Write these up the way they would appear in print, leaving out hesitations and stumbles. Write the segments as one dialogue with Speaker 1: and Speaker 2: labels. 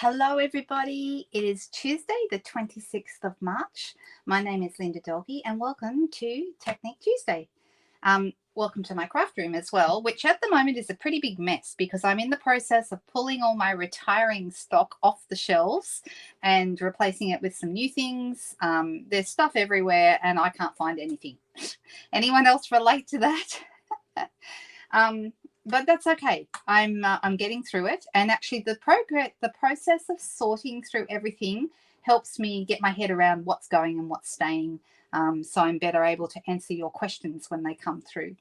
Speaker 1: Hello everybody, it is Tuesday the 26th of March. My name is Linda Dolby and welcome to Technique Tuesday. Welcome to my craft room as well, which at the moment is a pretty big mess because I'm in the process of pulling all my retiring stock off the shelves and replacing it with some new things. There's stuff everywhere and I can't find anything. Anyone else relate to that? But that's okay. I'm getting through it, and actually the process of sorting through everything helps me get my head around what's going and what's staying, so I'm better able to answer your questions when they come through.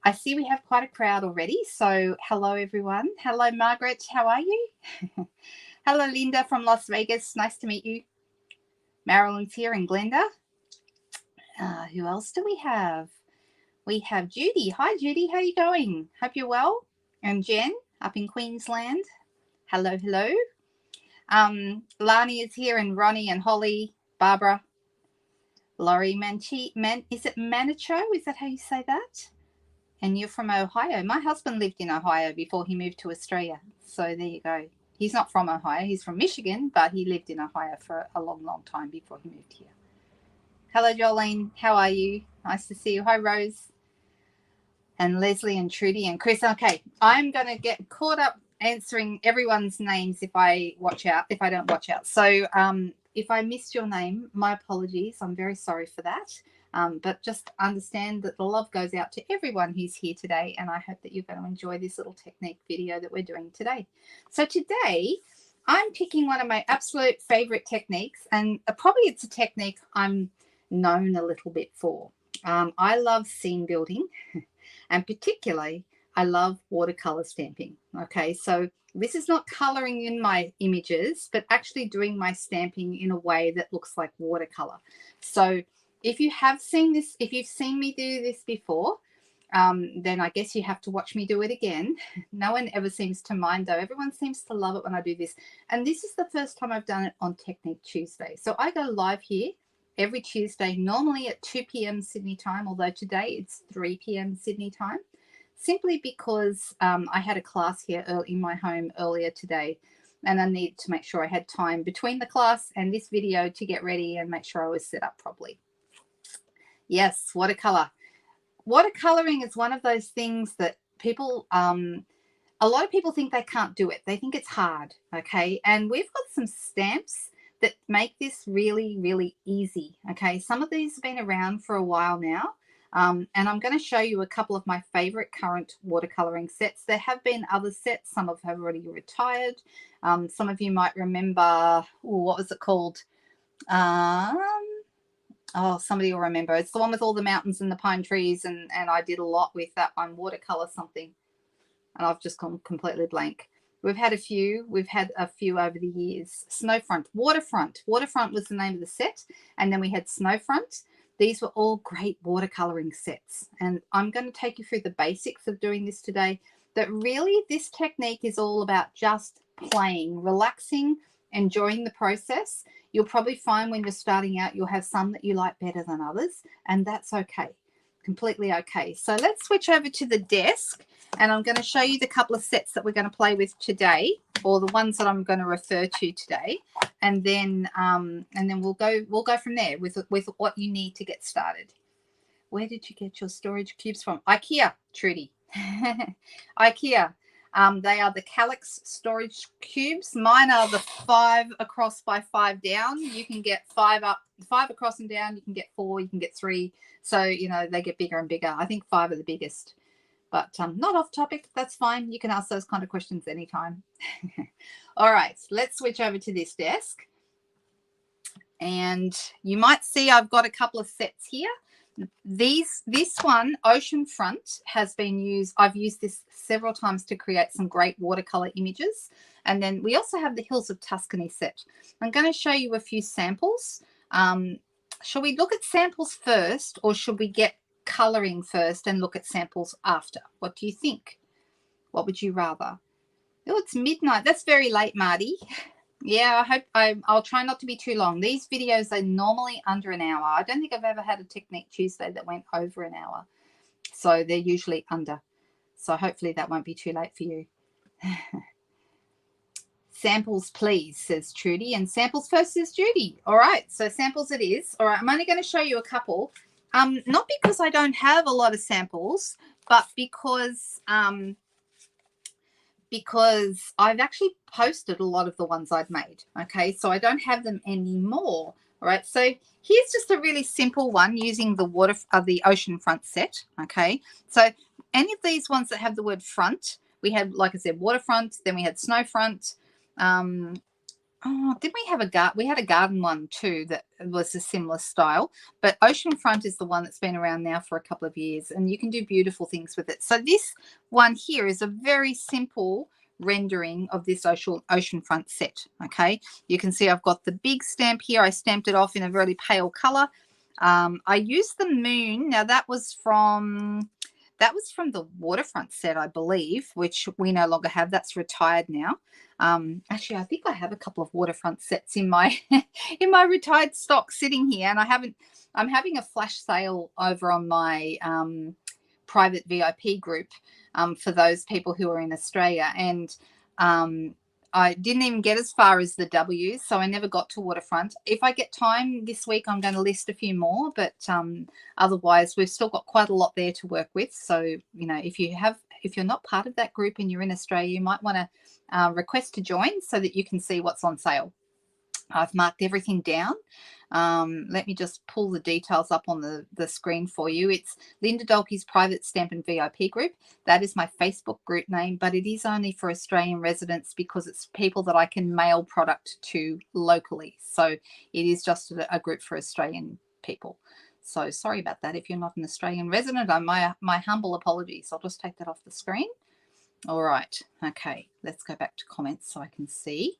Speaker 1: I see we have quite a crowd already, so hello everyone. Hello Margaret, how are you? Hello Linda from Las Vegas, nice to meet you. Marilyn's here and Glenda. Who else do we have? We have Judy. Hi, Judy. How are you going? Hope you're well. And Jen up in Queensland. Hello, hello. Lani is here and Ronnie and Holly, Barbara. Laurie is it Manicho? Is that how you say that? And you're from Ohio. My husband lived in Ohio before he moved to Australia. So there you go. He's not from Ohio. He's from Michigan, but he lived in Ohio for a long, long time before he moved here. Hello, Jolene. How are you? Nice to see you. Hi, Rose. And Leslie and Trudy and Chris. Okay, I'm going to get caught up answering everyone's names if I don't watch out. So if I missed your name, my apologies. I'm very sorry for that. But just understand that the love goes out to everyone who's here today, and I hope that you're going to enjoy this little technique video that we're doing today. So today, I'm picking one of my absolute favorite techniques, and probably it's a technique I'm known a little bit for. I love scene building. And particularly, I love watercolor stamping. Okay, so this is not coloring in my images, but actually doing my stamping in a way that looks like watercolor. So if you have seen this, if you've seen me do this before, then I guess you have to watch me do it again. No one ever seems to mind though. Everyone seems to love it when I do this. And this is the first time I've done it on Technique Tuesday. So I go live here every Tuesday, normally at 2 p.m. Sydney time, although today it's 3 p.m. Sydney time, simply because I had a class here in my home earlier today, and I needed to make sure I had time between the class and this video to get ready and make sure I was set up properly. Yes, watercolor. Watercoloring is one of those things that people, a lot of people think they can't do it. They think it's hard, okay? And we've got some stamps that make this really, really easy. Okay, some of these have been around for a while now, and I'm going to show you a couple of my favorite current watercoloring sets. There have been other sets. Some of them have already retired. Some of you might remember, what was it called? Oh, somebody will remember. It's the one with all the mountains and the pine trees, and I did a lot with that one, watercolor something, and I've just gone completely blank. We've had a few over the years. Snowfront, Waterfront. Waterfront was the name of the set. And then we had Snowfront. These were all great watercoloring sets. And I'm going to take you through the basics of doing this today. That really this technique is all about just playing, relaxing, enjoying the process. You'll probably find when you're starting out, you'll have some that you like better than others. And that's okay. Completely okay. So let's switch over to the desk, and I'm going to show you the couple of sets that we're going to play with today, or the ones that I'm going to refer to today, and then we'll go from there with what you need to get started. Where did you get your storage cubes from? IKEA, Trudy. IKEA. They are the Calyx storage cubes. Mine are the 5 across by 5 down. You can get 5 up, 5 across and down. You can get 4, you can get 3. So, you know, they get bigger and bigger. I think 5 are the biggest. But not off topic. That's fine. You can ask those kind of questions anytime. All right, let's switch over to this desk. And you might see I've got a couple of sets here. This one, Oceanfront, has been used. I've used this several times to create some great watercolor images. And then we also have the Hills of Tuscany set. I'm going to show you a few samples. Shall we look at samples first, or should we get coloring first and look at samples after? What do you think? What would you rather? Oh, it's midnight. That's very late, Marty. Yeah, I'll try not to be too long. These videos are normally under an hour. I don't think I've ever had a Technique Tuesday that went over an hour. So they're usually under. So hopefully that won't be too late for you. Samples, please, says Trudy. And samples first, says Judy. All right, so samples it is. All right, I'm only going to show you a couple. Not because I don't have a lot of samples, but because I've actually posted a lot of the ones I've made. Okay, so I don't have them anymore. All right, so here's just a really simple one using the oceanfront set. Okay, so any of these ones that have the word front, we had, like I said, waterfront, then we had snowfront. Did we have we had a garden one too that was a similar style, but oceanfront is the one that's been around now for a couple of years, and you can do beautiful things with it. So this one here is a very simple rendering of this oceanfront set. Okay, you can see I've got the big stamp here. I stamped it off in a very pale color. I used the moon. Now that was from the waterfront set, I believe, which we no longer have. That's retired now. Actually, I think I have a couple of waterfront sets in my in my retired stock sitting here, and I'm having a flash sale over on my private VIP group for those people who are in Australia, and I didn't even get as far as the W's, so I never got to waterfront. If I get time this week, I'm going to list a few more, but otherwise we've still got quite a lot there to work with. So, you know, if you're not part of that group and you're in Australia, you might want to request to join so that you can see what's on sale. I've marked everything down. Let me just pull the details up on the screen for you. It's Linda Dolke's private Stampin' VIP group. That is my Facebook group name, but it is only for Australian residents because it's people that I can mail product to locally. So it is just a group for Australian people. So sorry about that. If you're not an Australian resident, my humble apologies. I'll just take that off the screen. All right. Okay. Let's go back to comments so I can see.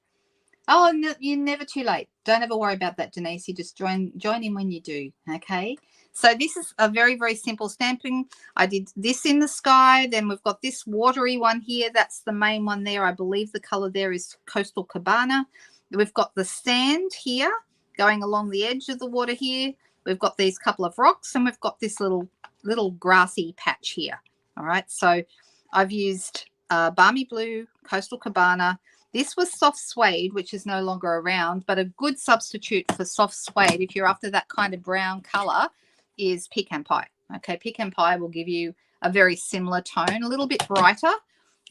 Speaker 1: Oh, no, you're never too late. Don't ever worry about that, Denise. You just join in when you do, okay? So this is a very, very simple stamping. I did this in the sky. Then we've got this watery one here. That's the main one there. I believe the color there is Coastal Cabana. We've got the sand here going along the edge of the water here. We've got these couple of rocks, and we've got this little grassy patch here. All right, so I've used Balmy Blue, Coastal Cabana. This was soft suede, which is no longer around, but a good substitute for soft suede, if you're after that kind of brown color, is pecan pie. Okay, pecan pie will give you a very similar tone, a little bit brighter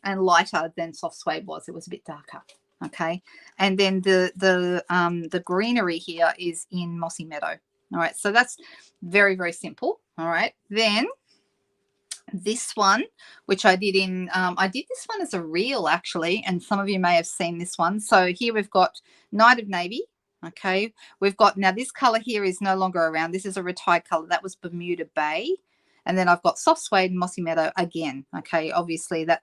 Speaker 1: and lighter than soft suede was. It was a bit darker. Okay, and then the greenery here is in Mossy Meadow. All right, so that's very, very simple. All right, then this one, which I did I did this one as a reel actually, and some of you may have seen this one. So here we've got Night of Navy. Okay, we've got, now this color here is no longer around. This is a retired color. That was Bermuda Bay. And then I've got Soft Suede and Mossy Meadow again. Okay, obviously that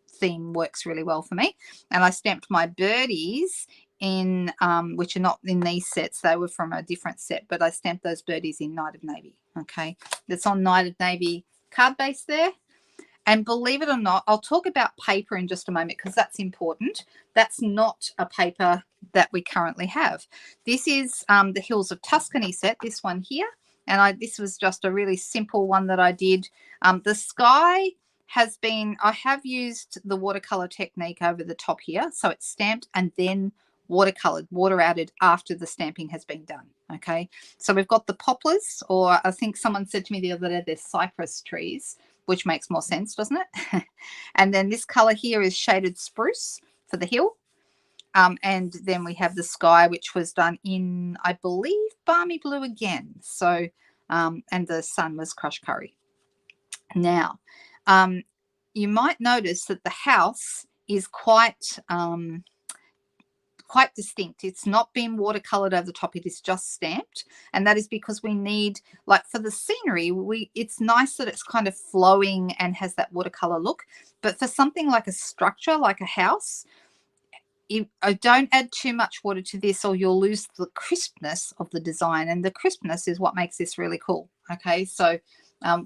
Speaker 1: theme works really well for me. And I stamped my birdies in, which are not in these sets. They were from a different set, but I stamped those birdies in Night of Navy. Okay, that's on Night of Navy card base there. And believe it or not, I'll talk about paper in just a moment because that's important. That's not a paper that we currently have. This is the Hills of Tuscany set, this one here. And this was just a really simple one that I did. The sky has been, I have used the watercolor technique over the top here. So it's stamped and then watercolored, water added after the stamping has been done. Okay, so we've got the poplars, or I think someone said to me the other day, they're cypress trees, which makes more sense, doesn't it? And then this color here is shaded spruce for the hill. And then we have the sky, which was done in, I believe, Balmy Blue again. So, and the sun was crushed curry. Now, you might notice that the house is quite distinct. It's not been watercolored over the top. It is just stamped. And that is because we need, like for the scenery, it's nice that it's kind of flowing and has that watercolor look. But for something like a structure, like a house, don't add too much water to this or you'll lose the crispness of the design. And the crispness is what makes this really cool. Okay, so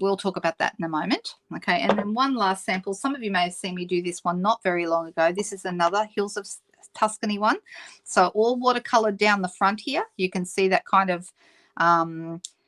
Speaker 1: we'll talk about that in a moment. Okay, and then one last sample. Some of you may have seen me do this one not very long ago. This is another Hills of Tuscany one. So all watercolored down the front here. You can see that kind of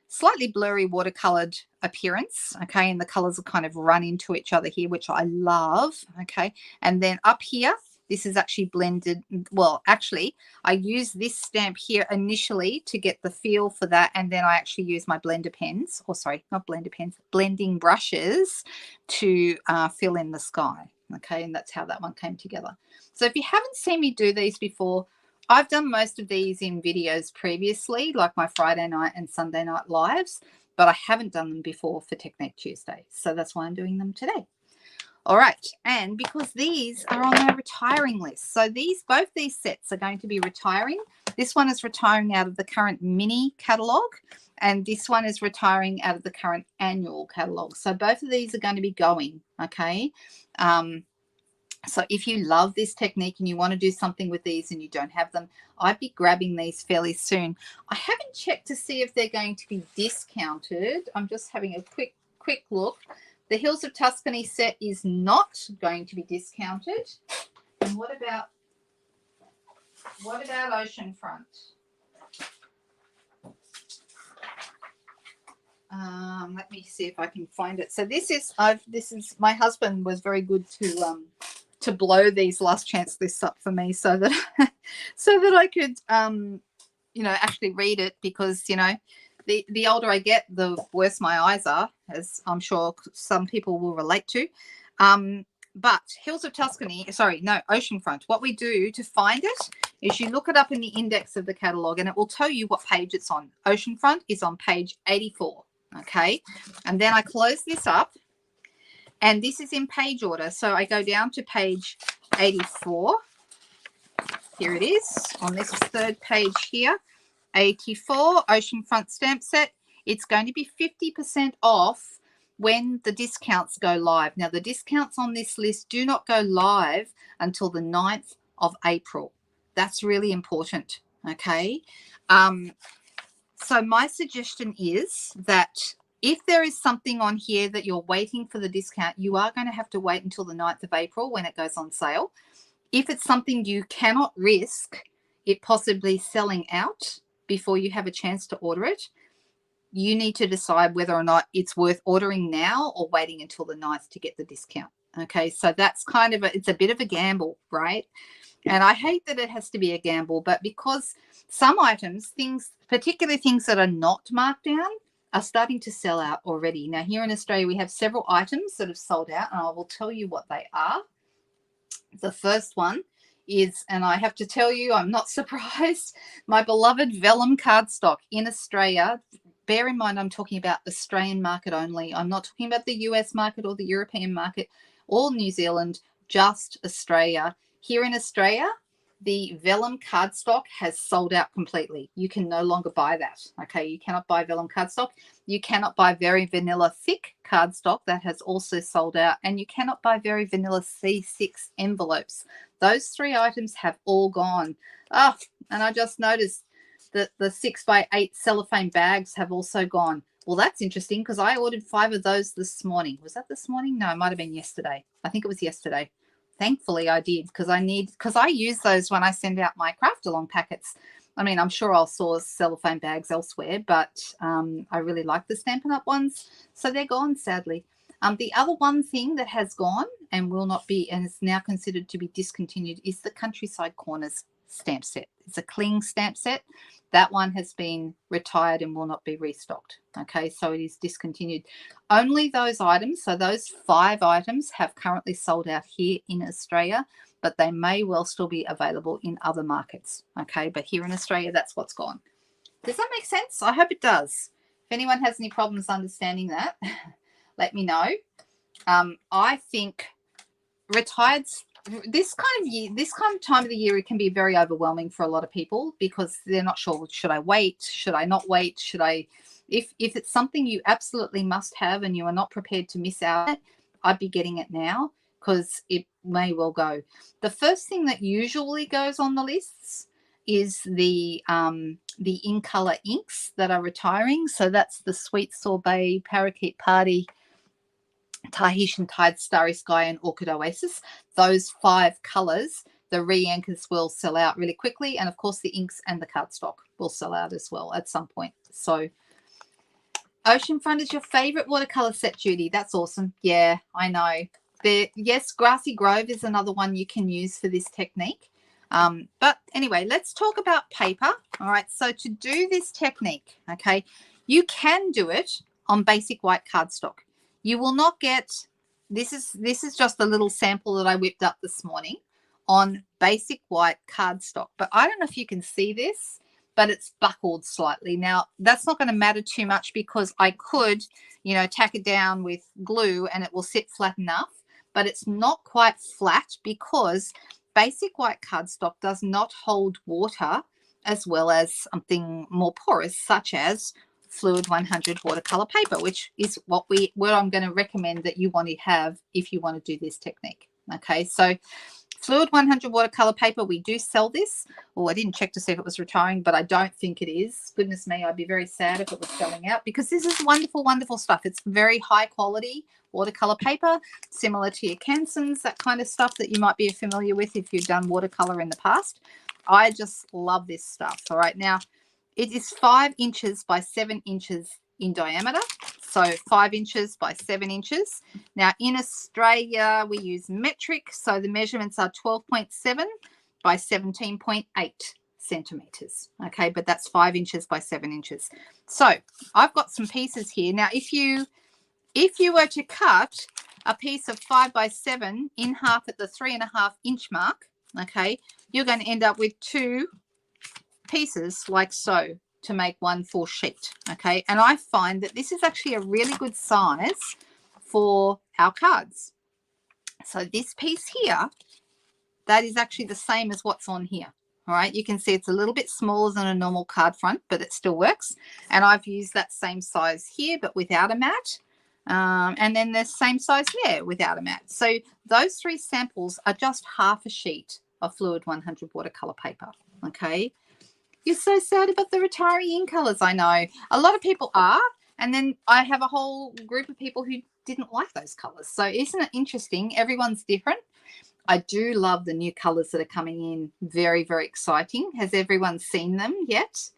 Speaker 1: slightly blurry watercolored appearance. Okay, and the colors are kind of run into each other here, which I love. Okay, and then up here This is actually blended. Well, actually, I use this stamp here initially to get the feel for that. And then I actually use my blender pens, or sorry, not blender pens, blending brushes to fill in the sky. Okay, and that's how that one came together. So if you haven't seen me do these before, I've done most of these in videos previously, like my Friday night and Sunday night lives, but I haven't done them before for Technique Tuesday. So that's why I'm doing them today. All right, and because these are on my retiring list, so both these sets are going to be retiring. This one is retiring out of the current mini catalogue, and this one is retiring out of the current annual catalogue. So both of these are going to be going, okay? So if you love this technique and you want to do something with these and you don't have them, I'd be grabbing these fairly soon. I haven't checked to see if they're going to be discounted. I'm just having a quick look. The Hills of Tuscany set is not going to be discounted. And what about Oceanfront? Let me see if I can find it. So this is my husband was very good to blow these last chance lists up for me so that I could actually read it, because the older I get, the worse my eyes are, as I'm sure some people will relate to. But Hills of Tuscany, sorry, no, Oceanfront. What we do to find it is you look it up in the index of the catalogue and it will tell you what page it's on. Oceanfront is on page 84, okay? And then I close this up, and this is in page order. So I go down to page 84. Here it is on this third page here. 84 Oceanfront stamp set. It's going to be 50% off when the discounts go live. Now, the discounts on this list do not go live until the 9th of April. That's really important, okay? So my suggestion is that if there is something on here that you're waiting for the discount, you are going to have to wait until the 9th of April when it goes on sale. If it's something you cannot risk it possibly selling out before you have a chance to order it, you need to decide whether or not it's worth ordering now or waiting until the 9th to get the discount. Okay, so that's kind of it's a bit of a gamble, right? And I hate that it has to be a gamble, but because some items, particularly things that are not marked down, are starting to sell out already. Now, here in Australia, we have several items that have sold out, and I will tell you what they are. The first one is, and I have to tell you, I'm not surprised, my beloved vellum cardstock in Australia. Bear in mind, I'm talking about Australian market only. I'm not talking about the US market or the European market or New Zealand, just Australia. Here in Australia, the vellum cardstock has sold out completely. You can no longer buy that. Okay, you cannot buy vellum cardstock. You cannot buy very vanilla thick cardstock. That has also sold out. And you cannot buy very vanilla C6 envelopes. Those three items have all gone. Oh, and I just noticed that the 6x8 cellophane bags have also gone. Well, that's interesting because I ordered 5 of those this morning. Was that this morning? No, it might have been yesterday. I think it was yesterday. Thankfully, I did, because I use those when I send out my craft along packets. I mean, I'm sure I'll source cellophane bags elsewhere, but I really like the Stampin' Up ones, so they're gone, sadly. The other one thing that has gone and will not be, and is now considered to be discontinued, is the Countryside Corners stamp set. It's a cling stamp set. That one has been retired and will not be restocked. Okay, so it is discontinued. Only those items, so those 5 items, have currently sold out here in Australia, but they may well still be available in other markets. Okay, but here in Australia, that's what's gone. Does that make sense? I hope it does. If anyone has any problems understanding that, let me know. I think retired, this kind of time of the year, it can be very overwhelming for a lot of people because they're not sure, should I wait? Should I not wait? Should I, if it's something you absolutely must have and you are not prepared to miss out, I'd be getting it now because it may well go. The first thing that usually goes on the lists is the in color inks that are retiring. So that's the Sweet Sorbet, Parakeet Party, Tahitian Tide, Starry Sky, and Orchid Oasis. Those 5 colors, the re-anchors will sell out really quickly, and of course the inks and the cardstock will sell out as well at some point. So Oceanfront is your favorite watercolor set, Judy. That's awesome. Yeah, I know. Yes, Grassy Grove is another one you can use for this technique. But anyway, let's talk about paper. All right, so to do this technique, okay, you can do it on basic white cardstock. You will not get, this is just a little sample that I whipped up this morning on basic white cardstock. But I don't know if you can see this, but it's buckled slightly. Now, that's not going to matter too much because I could, you know, tack it down with glue and it will sit flat enough, but it's not quite flat because basic white cardstock does not hold water as well as something more porous, such as Fluid 100 watercolor paper, which is what I'm going to recommend that you want to have if you want to do this technique. Okay, so Fluid 100 watercolor paper, we do sell this. Oh, I didn't check to see if it was retiring, but I don't think it is. Goodness me, I'd be very sad if it was selling out because this is wonderful, wonderful stuff. It's very high quality watercolor paper, similar to your Cansons, that kind of stuff that you might be familiar with if you've done watercolor in the past. I just love this stuff. All right, now it is 5 inches by 7 inches in diameter. So 5 inches by 7 inches. Now in Australia, we use metric. So the measurements are 12.7 by 17.8 centimeters. Okay, but that's 5 inches by 7 inches. So I've got some pieces here. Now, if you were to cut a piece of 5 by 7 in half at the 3.5 inch mark, okay, you're going to end up with 2 pieces like so to make one full sheet. Okay, and I find that this is actually a really good size for our cards. So this piece here, that is actually the same as what's on here. All right, you can see it's a little bit smaller than a normal card front, but it still works. And I've used that same size here, but without a mat. And then the same size there without a mat. So those 3 samples are just half a sheet of Fluid 100 watercolor paper. Okay, you're so sad about the retiring in colors. I know a lot of people are, and then I have a whole group of people who didn't like those colors. So isn't it interesting? Everyone's different. I do love the new colors that are coming in. Very, very exciting. Has everyone seen them yet?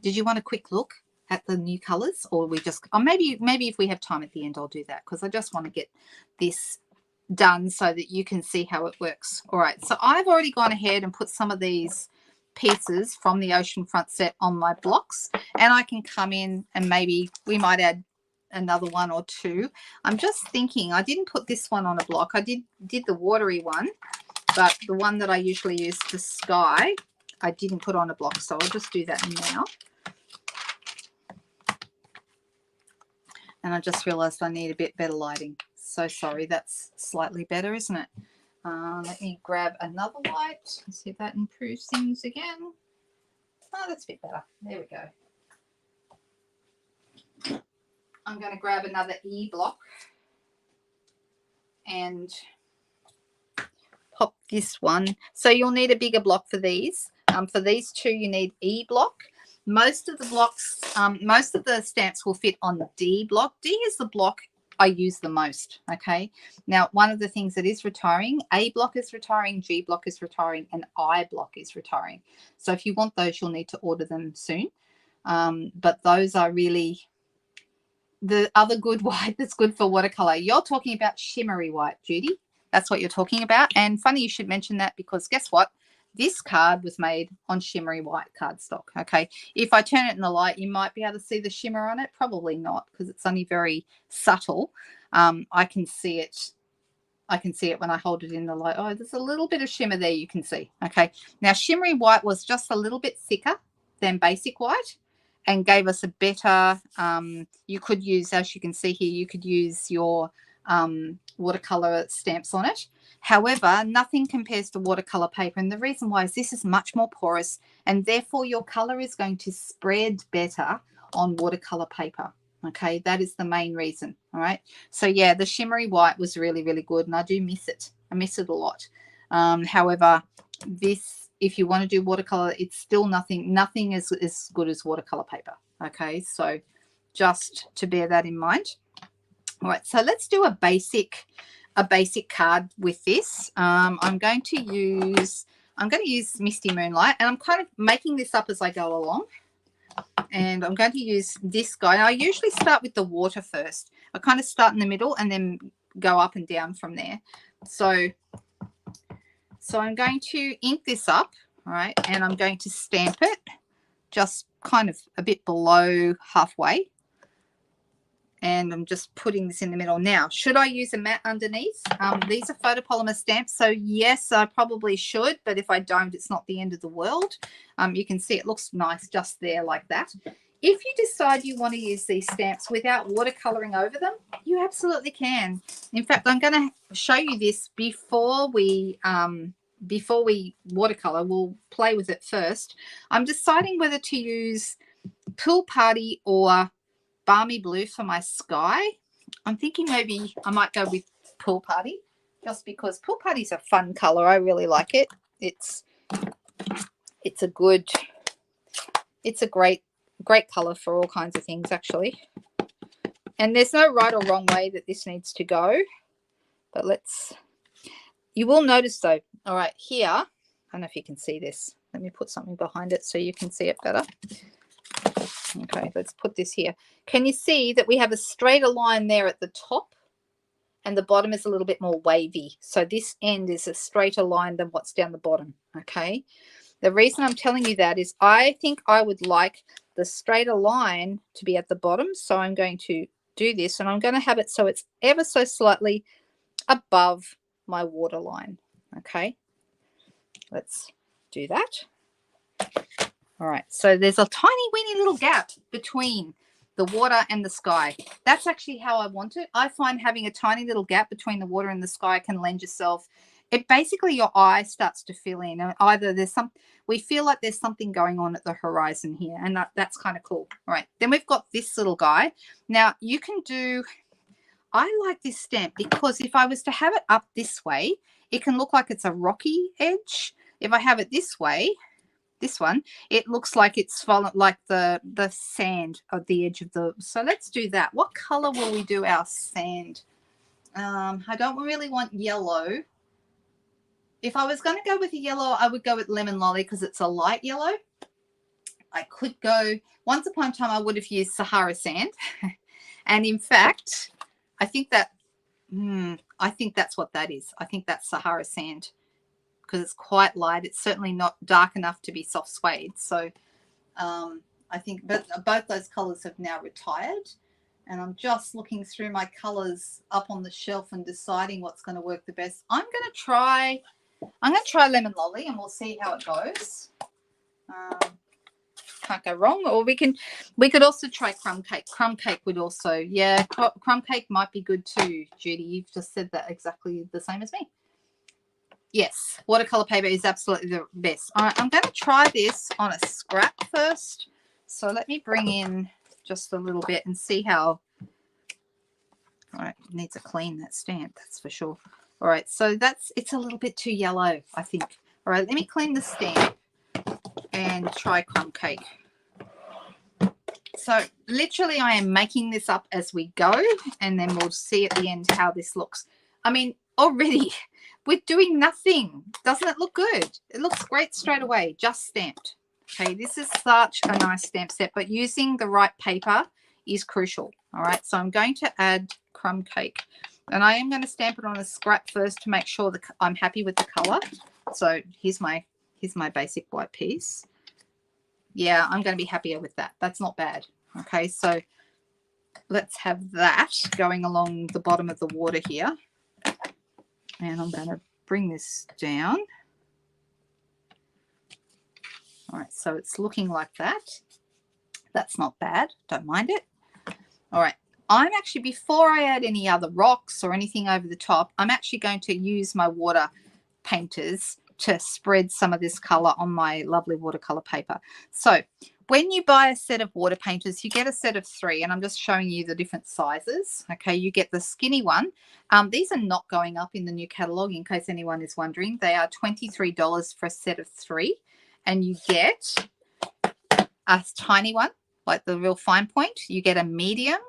Speaker 1: Did you want a quick look at the new colors, or we just, or maybe if we have time at the end, I'll do that because I just want to get this done so that you can see how it works. All right, so I've already gone ahead and put some of these pieces from the oceanfront set on my blocks, and I can come in and maybe we might add another 1 or 2. I'm just thinking, I didn't put this one on a block. I did the watery one, but the one that I usually use for sky, I didn't put on a block, so I'll just do that now. And I just realized I need a bit better lighting. So sorry, that's slightly better, isn't it? Let me grab another light. Let's see if that improves things again. Oh, that's a bit better. There we go. I'm going to grab another E block and pop this one. So you'll need a bigger block for these. For these 2, you need E block. Most of the blocks, most of the stamps will fit on the D block. D is the block I use the most. Okay, now one of the things that is retiring, A block is retiring, G block is retiring, and I block is retiring. So if you want those, you'll need to order them soon. But those are really the other good white that's good for watercolor. You're talking about shimmery white, Judy. That's what you're talking about. And funny you should mention that because guess what? This card was made on shimmery white cardstock. Okay, if I turn it in the light, you might be able to see the shimmer on it. Probably not because it's only very subtle. I can see it. I can see it when I hold it in the light. Oh, there's a little bit of shimmer there you can see. Okay, now shimmery white was just a little bit thicker than basic white and gave us a better, you could use, as you can see here, you could use your watercolor stamps on it. However, nothing compares to watercolor paper, and the reason why is this is much more porous, and therefore your color is going to spread better on watercolor paper. Okay, that is the main reason. All right, so yeah, the shimmery white was really, really good, and I do miss it. I miss it a lot. However, this, if you want to do watercolor, it's still nothing is as good as watercolor paper. Okay, so just to bear that in mind. All right, so let's do a basic card with this. I'm going to use Misty Moonlight, and I'm kind of making this up as I go along. And I'm going to use this guy. I usually start with the water first. I kind of start in the middle and then go up and down from there. So I'm going to ink this up, all right, and I'm going to stamp it just kind of a bit below halfway. And I'm just putting this in the middle. Now, should I use a matte underneath? These are photopolymer stamps, so yes, I probably should, but if I don't, it's not the end of the world. You can see it looks nice just there like that. If you decide you want to use these stamps without watercoloring over them, you absolutely can. In fact, I'm going to show you this before we watercolor. We'll play with it first. I'm deciding whether to use Pool Party or Balmy Blue for my sky. I'm thinking maybe I might go with Pool Party, just because Pool Party's a fun color. I really like it. It's a great color for all kinds of things, actually. And there's no right or wrong way that this needs to go, but you will notice though, all right, here, I don't know if you can see this. Let me put something behind it so you can see it better. Okay, let's put this here. Can you see that we have a straighter line there at the top and the bottom is a little bit more wavy? So this end is a straighter line than what's down the bottom, okay? The reason I'm telling you that is I think I would like the straighter line to be at the bottom. So I'm going to do this and I'm going to have it so it's ever so slightly above my water line, okay? Let's do that. All right, so there's a tiny weeny little gap between the water and the sky. That's actually how I want it. I find having a tiny little gap between the water and the sky can lend yourself. It basically, your eye starts to fill in. Either we feel like there's something going on at the horizon here, and that's kind of cool. All right, then we've got this little guy. Now you can do, I like this stamp because if I was to have it up this way, it can look like it's a rocky edge. If I have it this way, this one, it looks like it's fallen, like the sand of the edge of the. So let's do that. What color will we do our sand? I don't really want yellow. If I was going to go with a yellow, I would go with Lemon Lolly because it's a light yellow. I could go, once upon a time I would have used Sahara sand. And in fact, I think that's what that is. I think that's Sahara sand, because it's quite light. It's certainly not dark enough to be soft suede. So I think both those colors have now retired. And I'm just looking through my colors up on the shelf and deciding what's going to work the best. I'm going to try Lemon Lolly and we'll see how it goes. Can't go wrong. Or we could also try Crumb Cake. Crumb Cake would also, yeah, Crumb Cake might be good too, Judy. You've just said that exactly the same as me. Yes, watercolor paper is absolutely the best. All right, I'm going to try this on a scrap first. So let me bring in just a little bit and see how. All right, it needs a clean, that stamp, that's for sure. All right, so it's a little bit too yellow, I think. All right, let me clean the stamp and try Crumb Cake. So literally I am making this up as we go, and then we'll see at the end how this looks. I mean, already we're doing nothing. Doesn't it look good? It looks great straight away, just stamped. Okay, this is such a nice stamp set, but using the right paper is crucial. All right, so I'm going to add Crumb Cake, and I am going to stamp it on a scrap first to make sure that I'm happy with the color. So here's my basic white piece. Yeah, I'm going to be happier with that. That's not bad. Okay, so let's have that going along the bottom of the water here. And I'm going to bring this down. All right, so it's looking like that. That's not bad. Don't mind it. All right, I'm actually, before I add any other rocks or anything over the top, I'm actually going to use my water painters to spread some of this color on my lovely watercolor paper. So when you buy a set of water painters, you get a set of 3, and I'm just showing you the different sizes. Okay, you get the skinny one. These are not going up in the new catalog, in case anyone is wondering. They are $23 for a set of 3, and you get a tiny one, like the real fine point. You get a medium,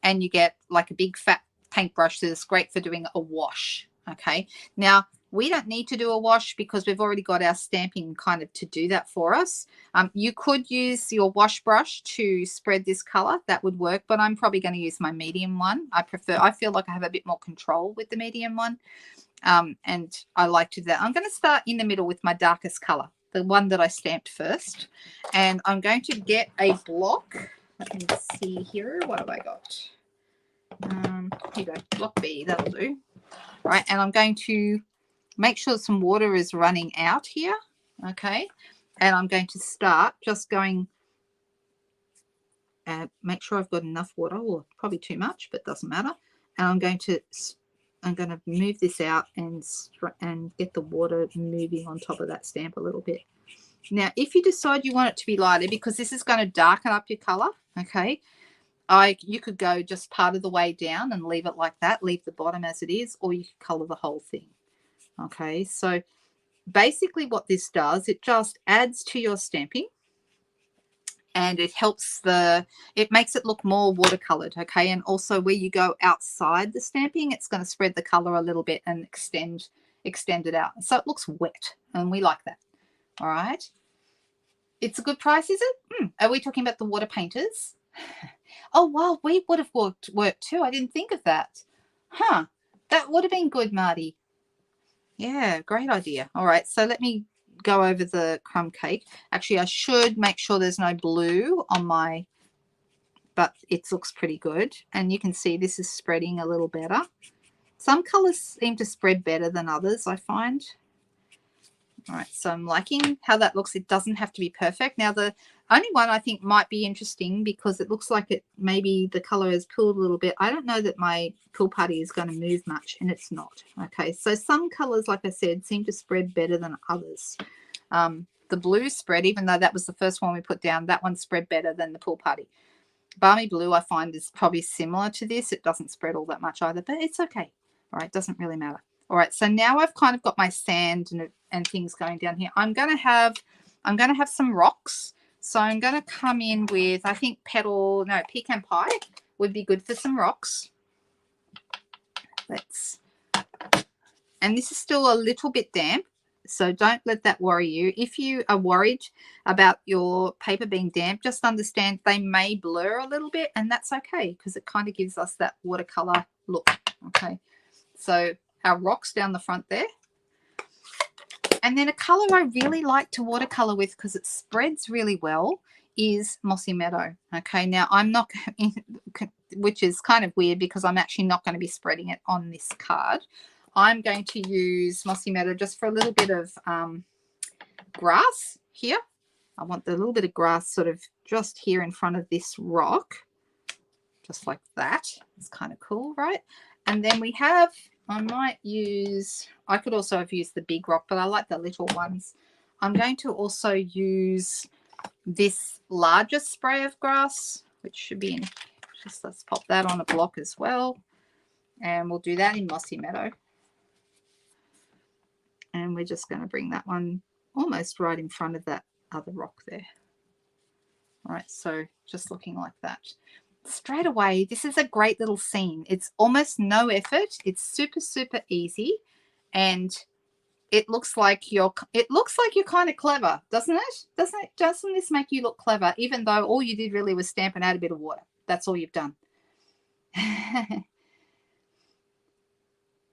Speaker 1: and you get like a big fat paintbrush that's great for doing a wash. Okay, now We don't need to do a wash because we've already got our stamping kind of to do that for us. You could use your wash brush to spread this color. That would work, but I'm probably going to use my medium one. I feel like I have a bit more control with the medium one. And I like to do that. I'm going to start in the middle with my darkest color, the one that I stamped first. And I'm going to get a block. Let me see here. What have I got? Here you go. Block B. That'll do. All right. And I'm going to make sure some water is running out here. Okay. And I'm going to start just going and make sure I've got enough water, or probably too much, but doesn't matter. And I'm going to move this out and get the water moving on top of that stamp a little bit. Now, if you decide you want it to be lighter, because this is going to darken up your color, okay, you could go just part of the way down and leave it like that, leave the bottom as it is, or you could color the whole thing. Okay, so basically what this does, it just adds to your stamping, and it helps it makes it look more watercolored. Okay, and also where you go outside the stamping, it's going to spread the color a little bit and extend it out, so it looks wet, and we like that. All right, it's a good price, is it? Are we talking about the water painters? Oh wow, we would have worked too. I didn't think of that. Huh, that would have been good, Marty. Yeah, great idea. All right, so let me go over the crumb cake. Actually, I should make sure there's no blue on my, but it looks pretty good. And you can see this is spreading a little better. Some colors seem to spread better than others, I find. All right, so I'm liking how that looks. It doesn't have to be perfect. Now, the only one I think might be interesting because it looks like it maybe the color has cooled a little bit. I don't know that my pool party is going to move much, and it's not. Okay, so some colors, like I said, seem to spread better than others. The blue spread, even though that was the first one we put down, that one spread better than the pool party. Balmy blue, I find, is probably similar to this. It doesn't spread all that much either, but it's okay. All right, doesn't really matter. All right, so now I've kind of got my sand and things going down here. I'm going to have some rocks. So I'm going to come in with, I think pecan pie would be good for some rocks. And this is still a little bit damp, so don't let that worry you. If you are worried about your paper being damp, just understand they may blur a little bit, and that's okay because it kind of gives us that watercolor look. Okay, so our rocks down the front there. And then a color I really like to watercolor with because it spreads really well is Mossy Meadow. Okay, now I'm not, which is kind of weird because I'm actually not going to be spreading it on this card. I'm going to use Mossy Meadow just for a little bit of grass here. I want the little bit of grass sort of just here in front of this rock, just like that. It's kind of cool, right? And then we have, I could also have used the big rock, but I like the little ones. I'm going to also use this larger spray of grass, which should be in, let's pop that on a block as well. And we'll do that in Mossy Meadow. And we're just going to bring that one almost right in front of that other rock there. All right, so just looking like that. Straight away, this is a great little scene. It's almost no effort. It's super, super easy. And it looks like you're kind of clever, doesn't it? Doesn't this make you look clever, even though all you did really was stamp and add a bit of water? That's all you've done.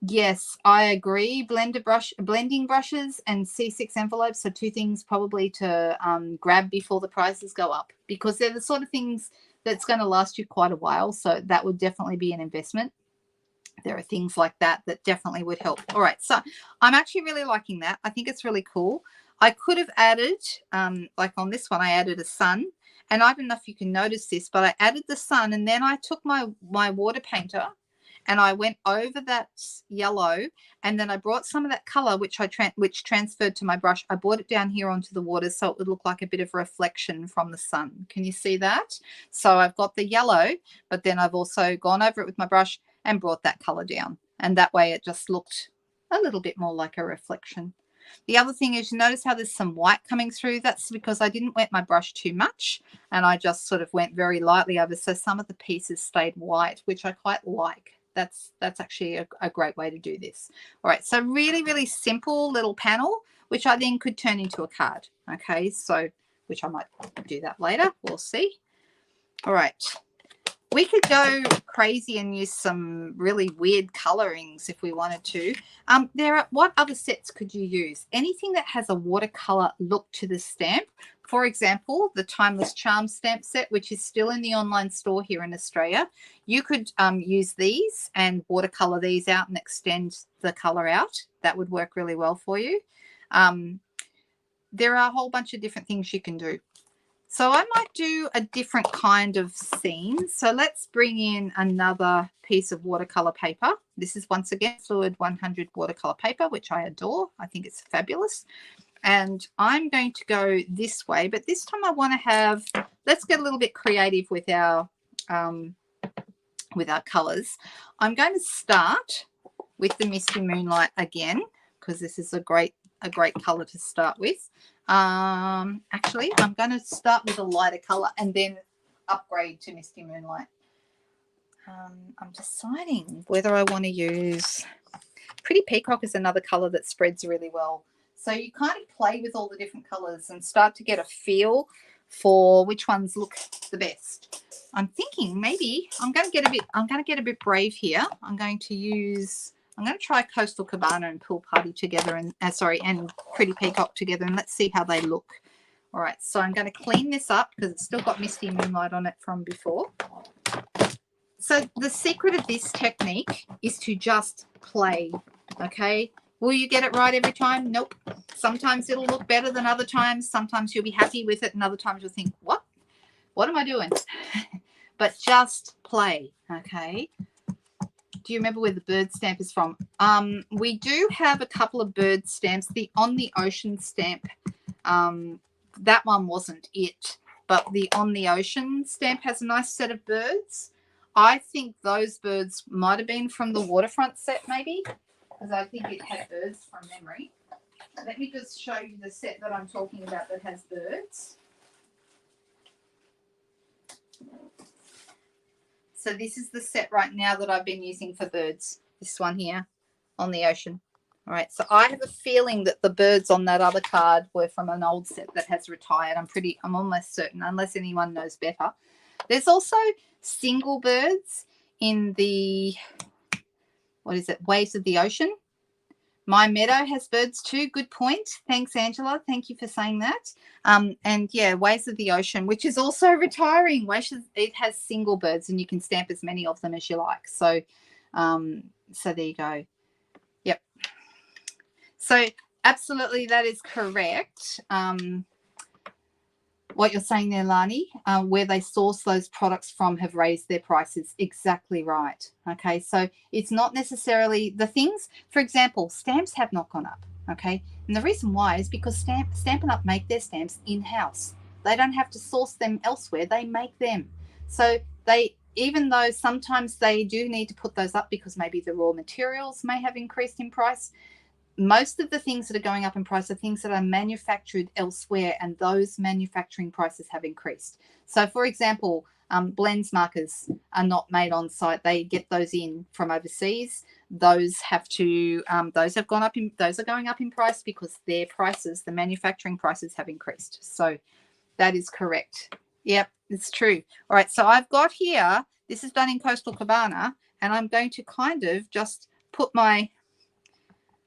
Speaker 1: Yes, I agree. Blending brushes and C6 envelopes are two things probably to grab before the prices go up, because they're the sort of things that's going to last you quite a while. So that would definitely be an investment. There are things like that that definitely would help. All right, so I'm actually really liking that. I think it's really cool. I could have added, like on this one, I added a sun. And I don't know if you can notice this, but I added the sun, and then I took my water painter and I went over that yellow, and then I brought some of that color, which transferred to my brush. I brought it down here onto the water so it would look like a bit of a reflection from the sun. Can you see that? So I've got the yellow, but then I've also gone over it with my brush and brought that color down. And that way it just looked a little bit more like a reflection. The other thing is, you notice how there's some white coming through. That's because I didn't wet my brush too much, and I just sort of went very lightly over. So some of the pieces stayed white, which I quite like that's actually a great way to do this. All right, so really, really simple little panel, which I then could turn into a card. Okay, so which I might do that later. We'll see. All right. We could go crazy and use some really weird colorings if we wanted to. What other sets could you use? Anything that has a watercolor look to the stamp. For example, the Timeless Charm stamp set, which is still in the online store here in Australia. You could use these and watercolor these out and extend the color out. That would work really well for you. There are a whole bunch of different things you can do. So I might do a different kind of scene. So let's bring in another piece of watercolor paper. This is once again Fluid 100 watercolor paper, which I adore. I think it's fabulous. And I'm going to go this way, but this time I want to have, let's get a little bit creative with our colors. I'm going to start with the Misty Moonlight again, because this is a great color to start with. Actually, I'm going to start with a lighter color and then upgrade to Misty Moonlight. I'm deciding whether I want to use Pretty Peacock is another color that spreads really well. So you kind of play with all the different colors and start to get a feel for which ones look the best. I'm thinking maybe I'm going to get a bit brave here. I'm going to try Coastal Cabana and Pool Party together and Pretty Peacock together, and let's see how they look. All right, so I'm going to clean this up because it's still got Misty Moonlight on it from before. So the secret of this technique is to just play, okay? Will you get it right every time? Nope. Sometimes it'll look better than other times. Sometimes you'll be happy with it, and other times you'll think, what am I doing? But just play, okay? Do you remember where the bird stamp is from? We do have a couple of bird stamps. The On the Ocean stamp, that one wasn't it, but the On the Ocean stamp has a nice set of birds. I think those birds might have been from the Waterfront set maybe, because I think it had birds from memory. Let me just show you the set that I'm talking about that has birds. So this is the set right now that I've been using for birds. This one here, On the Ocean. All right, so I have a feeling that the birds on that other card were from an old set that has retired. I'm almost certain, unless anyone knows better. There's also single birds in the, Waves of the Ocean. My Meadow has birds too. Good point. Thanks, Angela. Thank you for saying that. And yeah, Waves of the Ocean, which is also retiring. It has single birds, and you can stamp as many of them as you like. So, so there you go. Yep. So absolutely, that is correct. What you're saying there, Lani, where they source those products from have raised their prices. Exactly right. Okay, so it's not necessarily the things. For example, stamps have not gone up. Okay, and the reason why is because Stampin' Up make their stamps in-house. They don't have to source them elsewhere. They make them. So even though sometimes they do need to put those up because maybe the raw materials may have increased in price, most of the things that are going up in price are things that are manufactured elsewhere, and those manufacturing prices have increased. So, for example, blends markers are not made on site. They get those in from overseas. Those have gone up those are going up in price because their prices, the manufacturing prices, have increased. So that is correct. Yep, it's true. All right, so I've got here, this is done in Coastal Cabana, and I'm going to kind of just put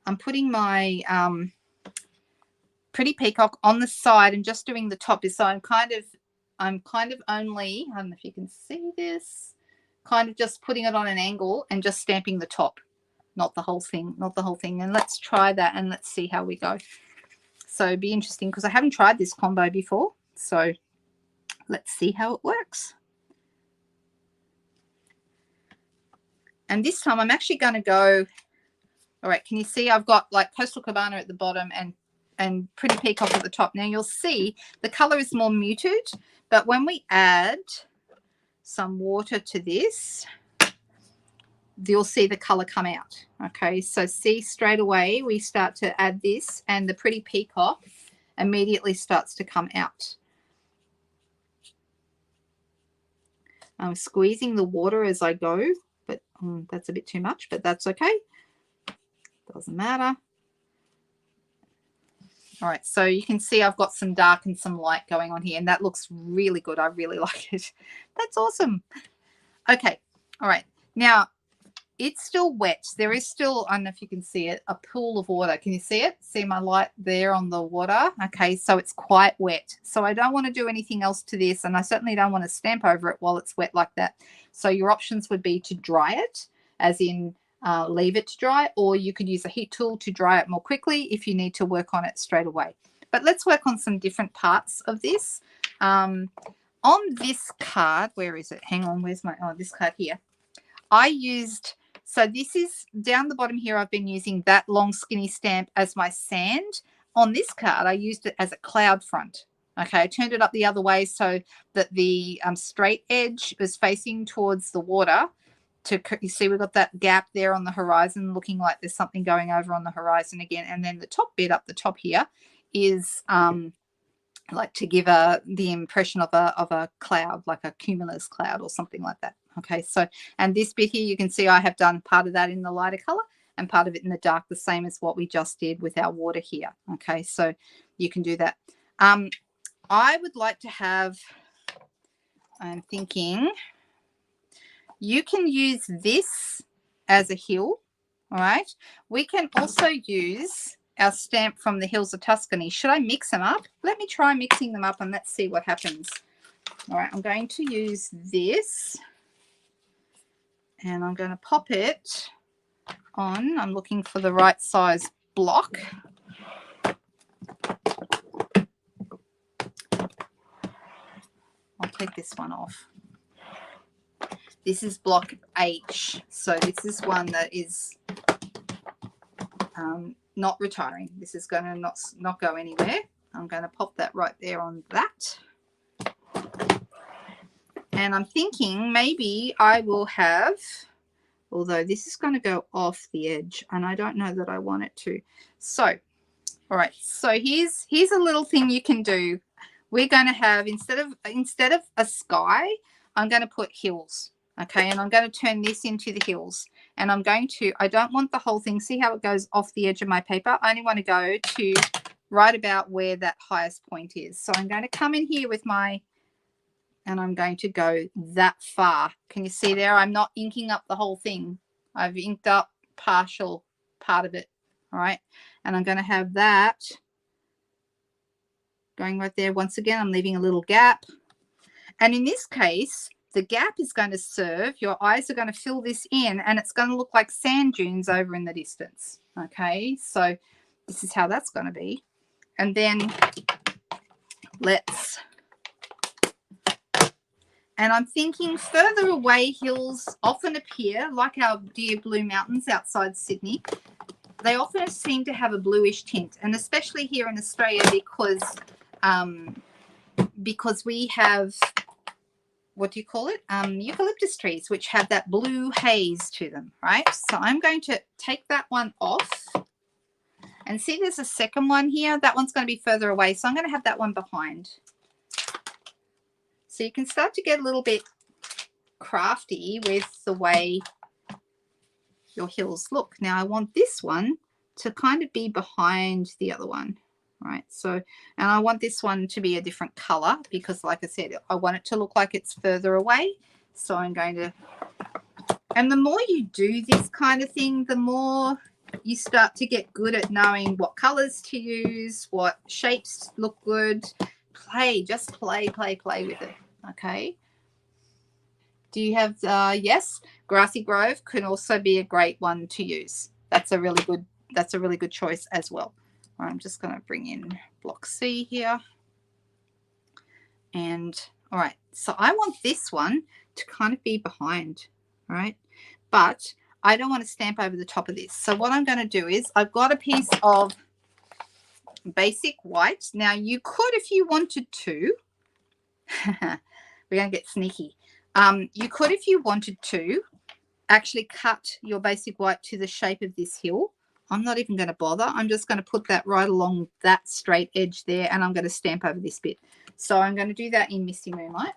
Speaker 1: I'm putting my Pretty Peacock on the side and just doing the top. So I'm kind of only, I don't know if you can see this, kind of just putting it on an angle and just stamping the top, not the whole thing. And let's try that and let's see how we go. So it'd be interesting because I haven't tried this combo before. So let's see how it works. And this time I'm actually going to go, all right, can you see I've got like Coastal Cabana at the bottom and Pretty Peacock at the top. Now you'll see the color is more muted, but when we add some water to this, you'll see the color come out. Okay, so see straight away we start to add this and the Pretty Peacock immediately starts to come out. I'm squeezing the water as I go, but That's a bit too much, but that's okay. Doesn't matter. All right, so you can see I've got some dark and some light going on here, and that looks really good. I really like it. That's awesome. Okay, all right. Now, it's still wet. There is still, I don't know if you can see it, a pool of water. Can you see it? See my light there on the water? Okay, so it's quite wet. So I don't want to do anything else to this, and I certainly don't want to stamp over it while it's wet like that. So your options would be to dry it, as in leave it to dry, or you could use a heat tool to dry it more quickly if you need to work on it straight away. But let's work on some different parts of this. On this card, where is it? Hang on, where's my, oh, this card here. I used, so this is down the bottom here, I've been using that long skinny stamp as my sand. On this card, I used it as a cloud front. Okay, I turned it up the other way so that the straight edge was facing towards the water. You see we've got that gap there on the horizon looking like there's something going over on the horizon again. And then the top bit up the top here is like to give the impression of a cloud, like a cumulus cloud or something like that. Okay, so, and this bit here, you can see I have done part of that in the lighter color and part of it in the dark, the same as what we just did with our water here. Okay, so you can do that. I would like to have, I'm thinking, you can use this as a hill, all right? We can also use our stamp from the Hills of Tuscany. Should I mix them up? Let me try mixing them up and let's see what happens. All right, I'm going to use this and I'm going to pop it on. I'm looking for the right size block. I'll take this one off. This is block H. So this is one that is not retiring. This is going to not go anywhere. I'm going to pop that right there on that. And I'm thinking maybe I will have, although this is going to go off the edge and I don't know that I want it to. So, all right. So here's a little thing you can do. We're going to have, instead of a sky, I'm going to put hills. Okay, and I'm going to turn this into the hills. And I'm going to, I don't want the whole thing. See how it goes off the edge of my paper? I only want to go to right about where that highest point is. So I'm going to come in here with my, and I'm going to go that far. Can you see there? I'm not inking up the whole thing. I've inked up partial part of it. All right, and I'm going to have that going right there. Once again, I'm leaving a little gap. And in this case, the gap is going to serve, your eyes are going to fill this in and it's going to look like sand dunes over in the distance. Okay, so this is how that's going to be. And then and I'm thinking further away hills often appear, like our dear blue mountains outside Sydney. They often seem to have a bluish tint, and especially here in Australia because we have, what do you call it? Eucalyptus trees, which have that blue haze to them, right? So I'm going to take that one off. And see, there's a second one here. That one's going to be further away. So I'm going to have that one behind. So you can start to get a little bit crafty with the way your hills look. Now I want this one to kind of be behind the other one. Right, so, and I want this one to be a different color because, like I said, I want it to look like it's further away. So I'm going to, and the more you do this kind of thing, the more you start to get good at knowing what colors to use, what shapes look good. Just play with it. Okay. Do you have, yes, Grassy Grove can also be a great one to use. That's a really good choice as well. I'm just going to bring in block C here. And all right, so I want this one to kind of be behind, all right? But I don't want to stamp over the top of this. So what I'm going to do is I've got a piece of basic white. Now you could, if you wanted to, we're going to get sneaky. You could, if you wanted to, actually cut your basic white to the shape of this hill. I'm not even going to bother. I'm just going to put that right along that straight edge there, and I'm going to stamp over this bit. So I'm going to do that in Misty Moonlight.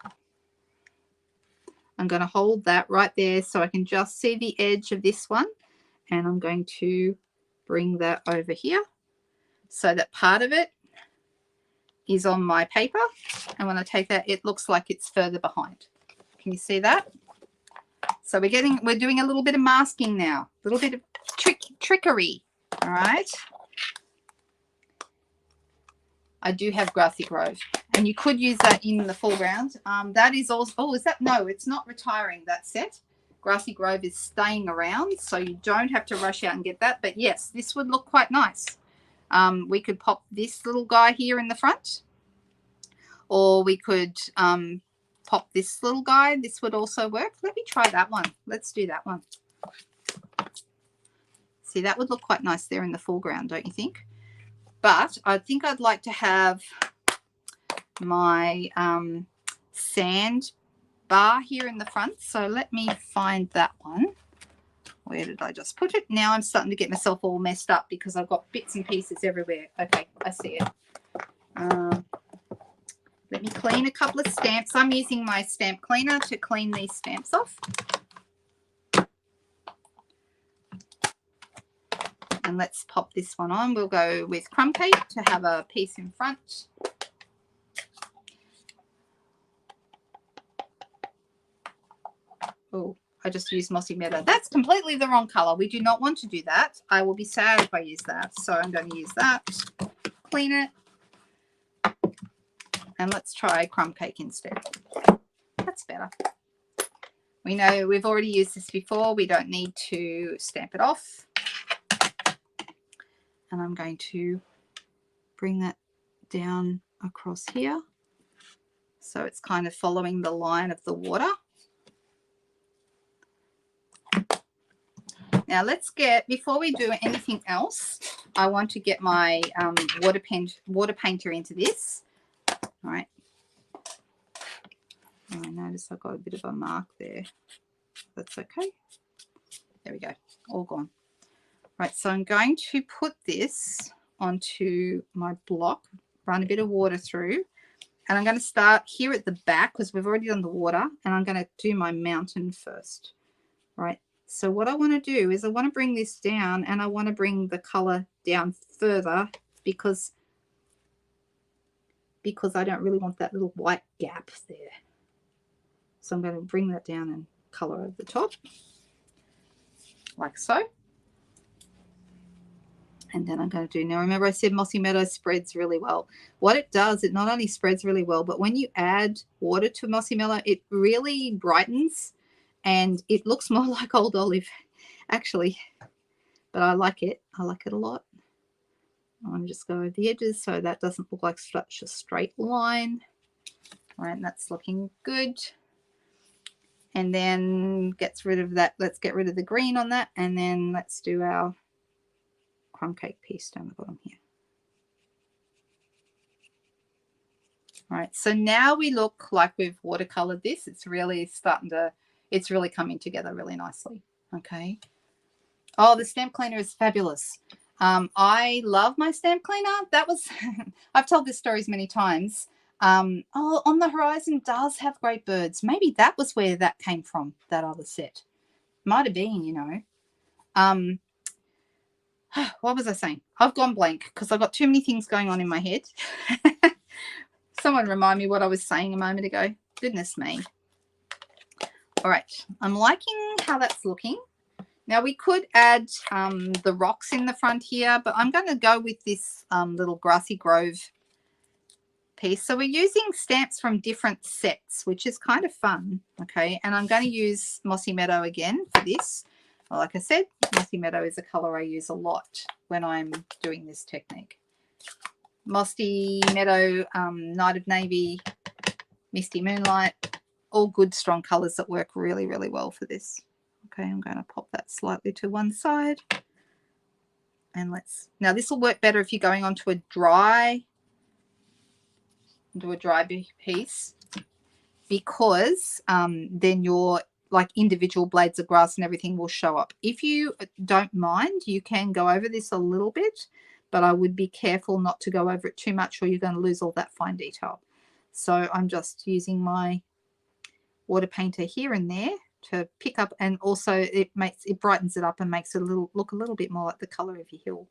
Speaker 1: I'm going to hold that right there so I can just see the edge of this one, and I'm going to bring that over here so that part of it is on my paper, and when I take that, it looks like it's further behind. Can you see that? So we're doing a little bit of masking now, a little bit of trickery. All right. I do have Grassy Grove, and you could use that in the foreground. That is also, oh, is that, no, it's not retiring, that set. Grassy Grove is staying around, so you don't have to rush out and get that. But yes, this would look quite nice. We could pop this little guy here in the front, or we could pop this little guy. This would also work. Let me try that one. Let's do that one. See, that would look quite nice there in the foreground, don't you think? But I think I'd like to have my sand bar here in the front. So let me find that one. Where did I just put it? Now I'm starting to get myself all messed up because I've got bits and pieces everywhere. Okay, I see it. Let me clean a couple of stamps. I'm using my stamp cleaner to clean these stamps off. And let's pop this one on. We'll go with Crumb Cake to have a piece in front. Oh, I just used Mossy Meadow. That's completely the wrong color. We do not want to do that. I will be sad if I use that. So I'm going to use that. Clean it. And let's try Crumb Cake instead. That's better. We know we've already used this before. We don't need to stamp it off. And I'm going to bring that down across here. So it's kind of following the line of the water. Now let's get, before we do anything else, I want to get my water painter into this. All right. Oh, I notice I've got a bit of a mark there. That's okay. There we go. All gone. Right, so I'm going to put this onto my block, run a bit of water through, and I'm going to start here at the back because we've already done the water, and I'm going to do my mountain first. Right, so what I want to do is I want to bring this down, and I want to bring the color down further because I don't really want that little white gap there. So I'm going to bring that down and color over the top, like so. And then I'm going to do, now remember I said Mossy Meadow spreads really well. What it does, it not only spreads really well, but when you add water to Mossy Meadow, it really brightens and it looks more like Old Olive, actually. But I like it. I like it a lot. I want to just go over the edges so that doesn't look like such a straight line. All right, and that's looking good. And then gets rid of that. Let's get rid of the green on that. And then let's do our Crumb Cake piece down the bottom here. All right, so now we look like we've watercolored this. It's really starting to, it's really coming together really nicely. Okay. Oh, the stamp cleaner is fabulous. I love my stamp cleaner. That was, I've told this stories many times. Oh, On the Horizon does have great birds. Maybe that was where that came from, that other set. Might have been, you know. What was I saying? I've gone blank because I've got too many things going on in my head. Someone remind me what I was saying a moment ago. Goodness me. All right. I'm liking how that's looking. Now we could add the rocks in the front here, but I'm going to go with this little Grassy Grove piece. So we're using stamps from different sets, which is kind of fun. Okay. And I'm going to use Mossy Meadow again for this. Well, like I said, Mossy Meadow is a color I use a lot when I'm doing this technique. Mossy Meadow, Night of Navy, Misty Moonlight, all good strong colors that work really, really well for this. Okay, I'm going to pop that slightly to one side. And let's, now this will work better if you're going onto a dry piece, because then your like individual blades of grass and everything will show up. If you don't mind, you can go over this a little bit, but I would be careful not to go over it too much or you're going to lose all that fine detail. So I'm just using my water painter here and there to pick up, and also it brightens it up and makes it look a little bit more like the color of your hill.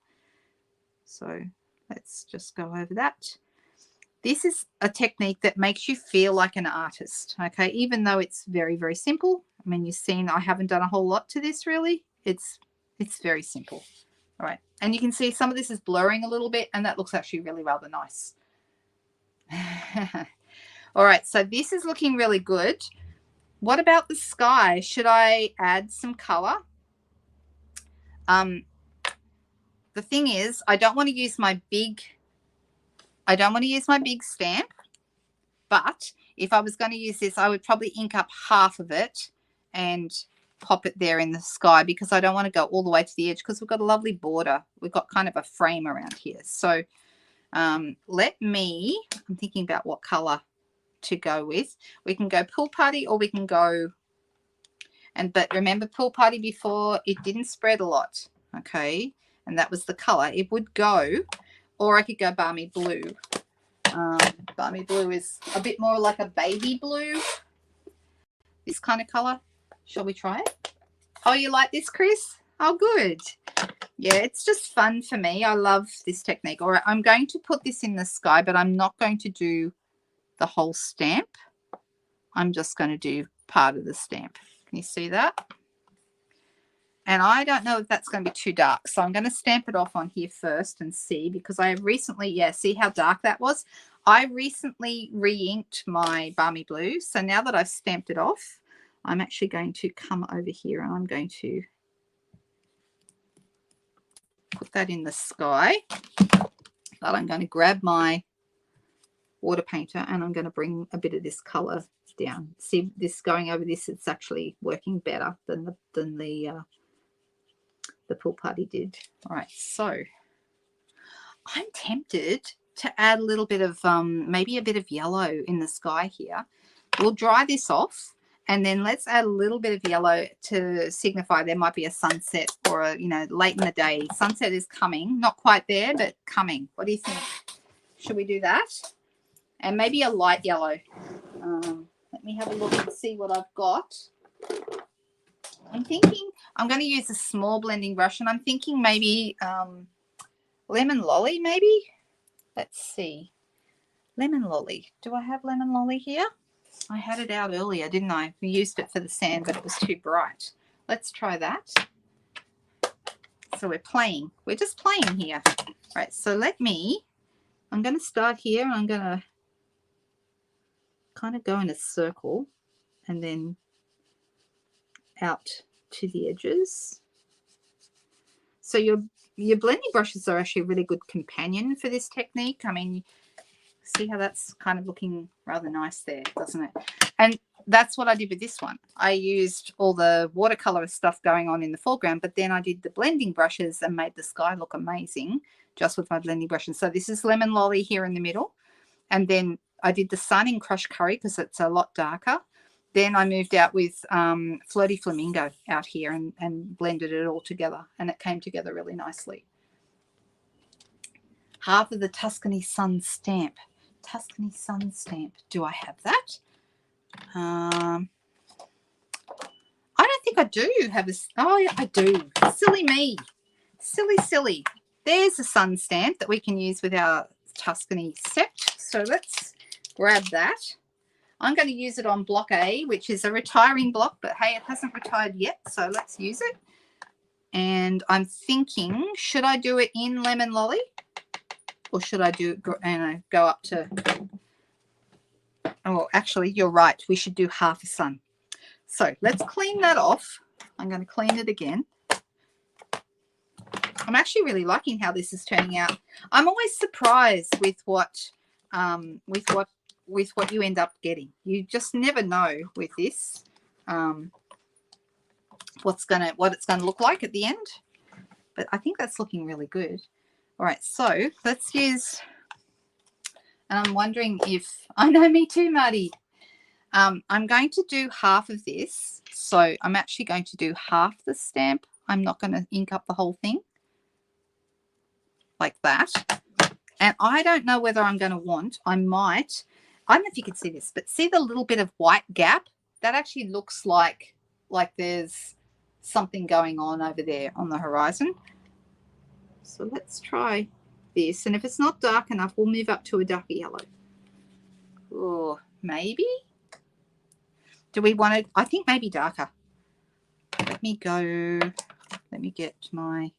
Speaker 1: So let's just go over that. This is a technique that makes you feel like an artist, okay, even though it's very, very simple. I mean, you've seen I haven't done a whole lot to this really. It's very simple. All right, and you can see some of this is blurring a little bit, and that looks actually really rather nice. All right, so this is looking really good. What about the sky? Should I add some color? The thing is, I don't want to use my big stamp, but if I was going to use this, I would probably ink up half of it and pop it there in the sky, because I don't want to go all the way to the edge, because we've got a lovely border. We've got kind of a frame around here. So I'm thinking about what color to go with. We can go Pool Party, or we can go, but remember Pool Party before, it didn't spread a lot, okay, and that was the color it would go. Or I could go Balmy Blue. Balmy Blue is a bit more like a baby blue, this kind of color. Shall we try it? Oh, you like this, Chris? Oh, good. Yeah, it's just fun for me. I love this technique. All right, I'm going to put this in the sky, but I'm not going to do the whole stamp. I'm just going to do part of the stamp. Can you see that? And I don't know if that's going to be too dark, so I'm going to stamp it off on here first and see, because I recently, yeah, see how dark that was? I recently re-inked my Balmy Blue, so now that I've stamped it off, I'm actually going to come over here and I'm going to put that in the sky. But I'm going to grab my water painter and I'm going to bring a bit of this color down. See, this going over this, it's actually working better than the Pool Party did. All right, so I'm tempted to add a little bit of maybe a bit of yellow in the sky here. We'll dry this off, and then let's add a little bit of yellow to signify there might be a sunset, or a, you know, late in the day. Sunset is coming, not quite there, but coming. What do you think? Should we do that? And maybe a light yellow. Let me have a look and see what I've got. I'm thinking I'm going to use a small blending brush, and I'm thinking maybe Lemon Lolly, maybe. Let's see. Lemon Lolly. Do I have Lemon Lolly here? I had it out earlier, didn't I? We used it for the sand, but it was too bright. Let's try that. So we're playing. We're just playing here. All right, so I'm going to start here, and I'm going to kind of go in a circle and then out to the edges. So your blending brushes are actually a really good companion for this technique. I mean, see how that's kind of looking rather nice there, doesn't it? And that's what I did with this one. I used all the watercolor stuff going on in the foreground, but then I did the blending brushes and made the sky look amazing just with my blending brushes. So this is Lemon Lolly here in the middle. And then I did the sun in Crushed Curry because it's a lot darker. Then I moved out with Flirty Flamingo out here and blended it all together, and it came together really nicely. Half of the Tuscany Sun stamp. Tuscany Sun stamp. Do I have that? I don't think I do have this. Oh, yeah, I do. Silly me. Silly. There's a sun stamp that we can use with our Tuscany set. So let's grab that. I'm going to use it on block A, which is a retiring block, but hey, it hasn't retired yet, so let's use it. And I'm thinking, should I do it in Lemon Lolly, or should I do it, go up to, oh, actually, you're right. We should do half a sun. So let's clean that off. I'm going to clean it again. I'm actually really liking how this is turning out. I'm always surprised with what you end up getting. You just never know with this what it's gonna look like at the end. But I think that's looking really good. All right, so let's use, and I'm wondering if, I know, me too, Marty. I'm going to do half of this. So I'm actually going to do half the stamp. I'm not going to ink up the whole thing like that. And I don't know whether I'm going to want, I don't know if you can see this, but see the little bit of white gap that actually looks like there's something going on over there on the horizon. So let's try this. And if it's not dark enough, we'll move up to a darker yellow. Oh, maybe? Do we want it? I think maybe darker. Let me get my,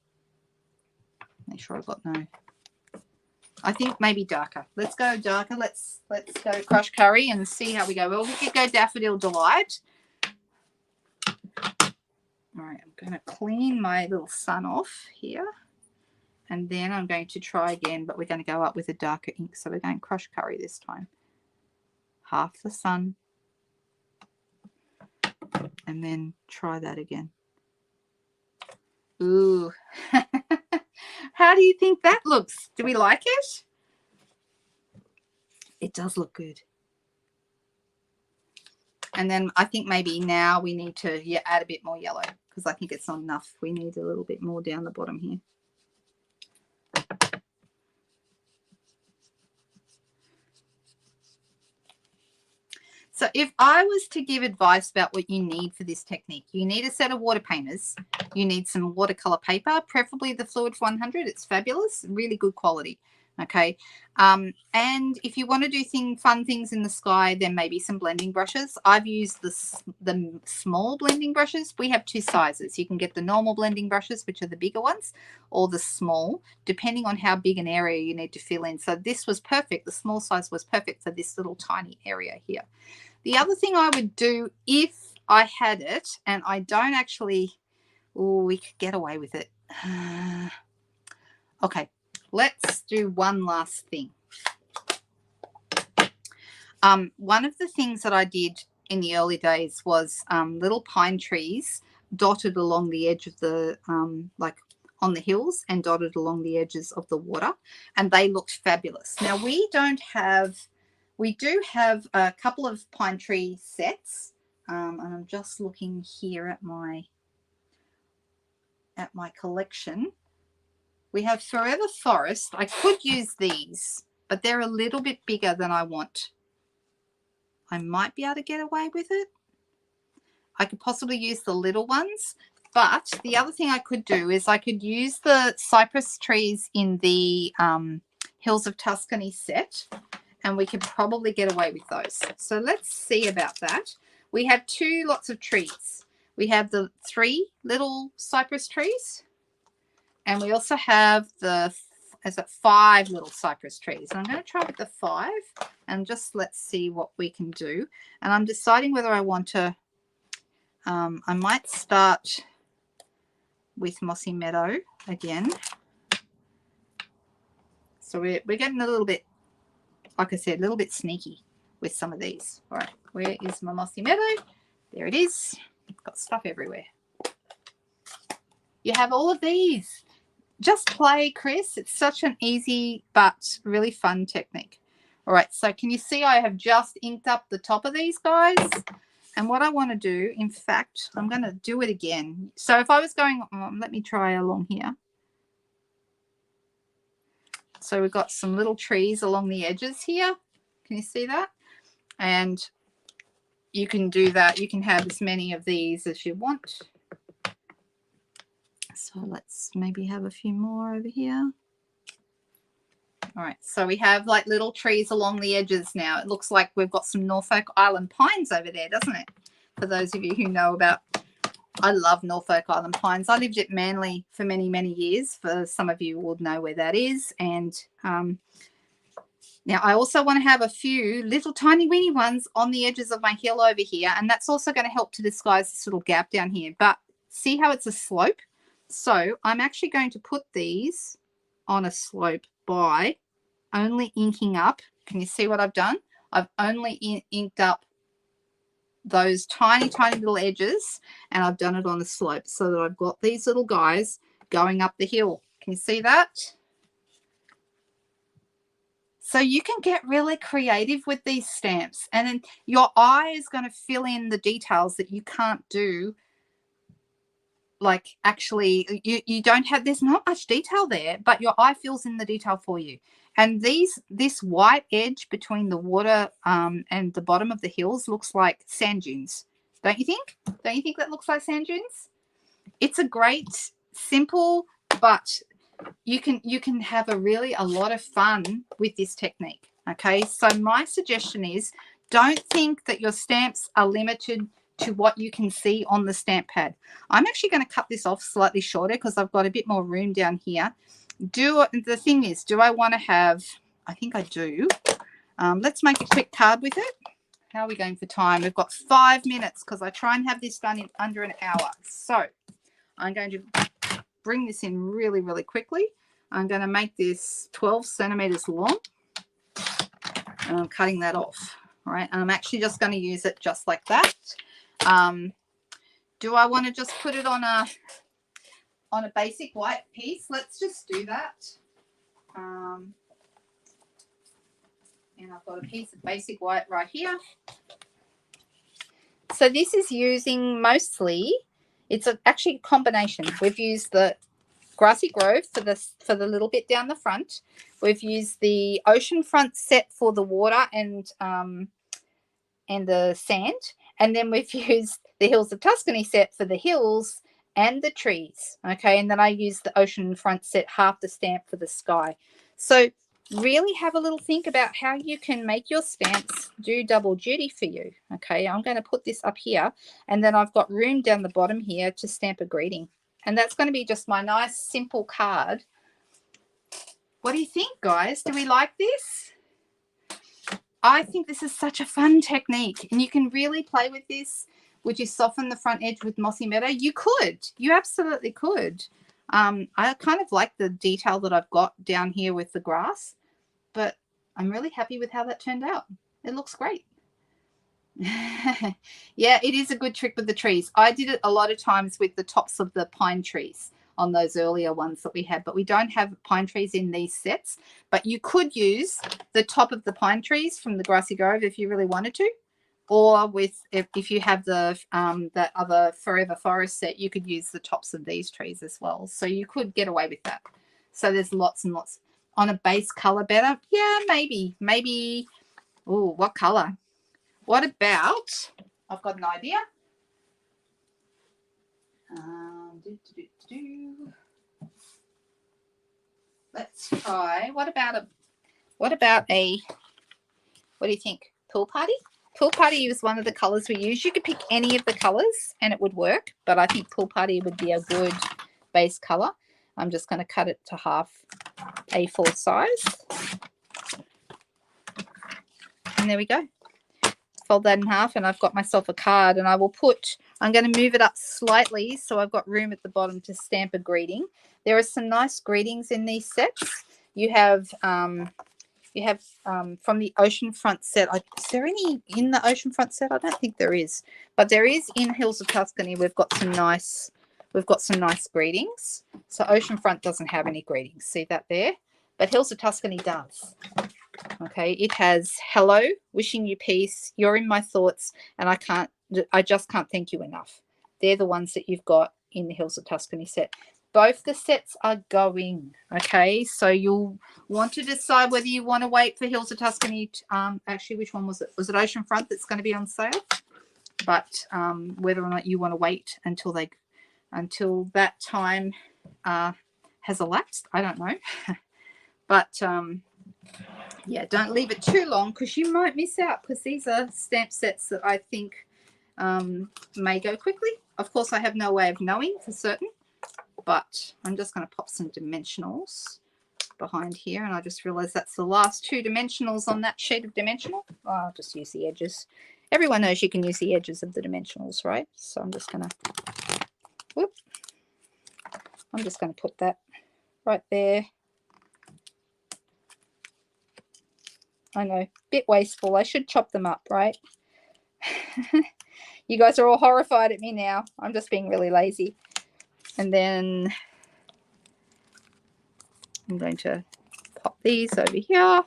Speaker 1: make sure I've got no. I think maybe darker. Let's go darker. Let's go Crush Curry and see how we go. Well, we could go Daffodil Delight. All right, I'm going to clean my little sun off here. And then I'm going to try again, but we're going to go up with a darker ink. So we're going Crush Curry this time. Half the sun. And then try that again. Ooh. How do you think that looks? Do we like it? It does look good. And then I think maybe now we need to add a bit more yellow, because I think it's not enough. We need a little bit more down the bottom here. So if I was to give advice about what you need for this technique, you need a set of water painters. You need some watercolor paper, preferably the Fluid 100. It's fabulous, really good quality. Okay. And if you want to do fun things in the sky, then maybe some blending brushes. I've used the small blending brushes. We have two sizes. You can get the normal blending brushes, which are the bigger ones, or the small, depending on how big an area you need to fill in. So this was perfect. The small size was perfect for this little tiny area here. The other thing I would do if I had it, and I don't actually, we could get away with it. Okay, let's do one last thing. One of the things that I did in the early days was little pine trees dotted along the edge of the, like on the hills and dotted along the edges of the water, and they looked fabulous. Now we do have a couple of pine tree sets, and I'm just looking here at my collection. We have Forever Forest. I could use these, but they're a little bit bigger than I want. I might be able to get away with it. I could possibly use the little ones, but the other thing I could do is I could use the cypress trees in the Hills of Tuscany set, and we could probably get away with those. So let's see about that. We have two lots of trees. We have the 3 little cypress trees, and we also have the 5 little cypress trees. And I'm going to try with the 5, and just let's see what we can do. And I'm deciding whether I want to, I might start with Mossy Meadow again. So we're getting a little bit, like I said, a little bit sneaky with some of these. All right, where is my Mossy Meadow? There it is. It's got stuff everywhere. You have all of these. Just play, Chris. It's such an easy but really fun technique. All right, so can you see I have just inked up the top of these guys? And what I want to do, in fact, I'm going to do it again. So if I was going, let me try along here. So we've got some little trees along the edges here. Can you see that? And you can do that. You can have as many of these as you want. So let's maybe have a few more over here. All right, so we have like little trees along the edges now. It looks like we've got some Norfolk Island pines over there, doesn't it? For those of you who know about, I love Norfolk Island pines. I lived at Manly for many, many years. For some of you will know where that is. And now I also want to have a few little tiny weeny ones on the edges of my hill over here. And that's also going to help to disguise this little gap down here. But see how it's a slope? So I'm actually going to put these on a slope by only inking up. Can you see what I've done? I've only inked up those tiny, tiny little edges, and I've done it on a slope so that I've got these little guys going up the hill. Can you see that? So you can get really creative with these stamps, and then your eye is going to fill in the details that you can't do. Like actually you don't have, there's not much detail there, but your eye fills in the detail for you. And this white edge between the water and the bottom of the hills looks like sand dunes. Don't you think? Don't you think that looks like sand dunes? It's a great, simple, but you can have a lot of fun with this technique. Okay, so my suggestion is don't think that your stamps are limited to what you can see on the stamp pad. I'm actually going to cut this off slightly shorter because I've got a bit more room down here. The thing is, do I want to have, I think I do. Let's make a quick card with it. How are we going for time? We've got 5 minutes because I try and have this done in under an hour. So I'm going to bring this in really, really quickly. I'm going to make this 12 centimeters long. And I'm cutting that off. All right. And I'm actually just going to use it just like that. Do I want to just put it on a basic white piece? Let's just do that. And I've got a piece of basic white right here. So this is using mostly, it's actually a combination. We've used the Grassy Grove for the little bit down the front. We've used the Oceanfront set for the water and the sand. And then we've used the Hills of Tuscany set for the hills and the trees. Okay, and then I used the Oceanfront set, half the stamp for the sky. So really have a little think about how you can make your stamps do double duty for you. Okay, I'm going to put this up here, and then I've got room down the bottom here to stamp a greeting. And that's going to be just my nice simple card. What do you think, guys? Do we like this? I think this is such a fun technique, and you can really play with this. Would you soften the front edge with Mossy Meadow? You could. You absolutely could. I kind of like the detail that I've got down here with the grass, but I'm really happy with how that turned out. It looks great. Yeah, it is a good trick with the trees. I did it a lot of times with the tops of the pine trees on those earlier ones that we had, but we don't have pine trees in these sets. But you could use the top of the pine trees from the Grassy Grove if you really wanted to, or with if you have the that other Forever Forest set, you could use the tops of these trees as well. So you could get away with that. So there's lots and lots. On a base color better? Yeah, maybe. Oh, what color? What about, I've got an idea. Let's try, what do you think? Pool Party? Pool Party is one of the colors we use. You could pick any of the colors and it would work, but I think Pool Party would be a good base color. I'm just going to cut it to half A4 size. And there we go. Fold that in half, and I've got myself a card, and I will put, I'm going to move it up slightly so I've got room at the bottom to stamp a greeting. There are some nice greetings in these sets. You have from the Oceanfront set. Is there any in the Oceanfront set? I don't think there is, but there is in Hills of Tuscany. We've got some nice greetings. So Oceanfront doesn't have any greetings. See that there? But Hills of Tuscany does. Okay, it has hello, wishing you peace, you're in my thoughts, and I just can't thank you enough. They're the ones that you've got in the Hills of Tuscany set. Both the sets are going. Okay, so you'll want to decide whether you want to wait for Hills of Tuscany. Actually, which one was it? Was it Oceanfront that's going to be on sale? But whether or not you want to wait until that time has elapsed, I don't know. But yeah, don't leave it too long because you might miss out, because these are stamp sets that I think may go quickly. Of course, I have no way of knowing for certain, but I'm just going to pop some dimensionals behind here, and I just realized that's the last 2 dimensionals on that sheet of dimensional. Oh, I'll just use the edges. Everyone knows you can use the edges of the dimensionals, right? So I'm just going to, put that right there. I know, bit wasteful. I should chop them up, right? You guys are all horrified at me now. I'm just being really lazy. And then I'm going to pop these over here.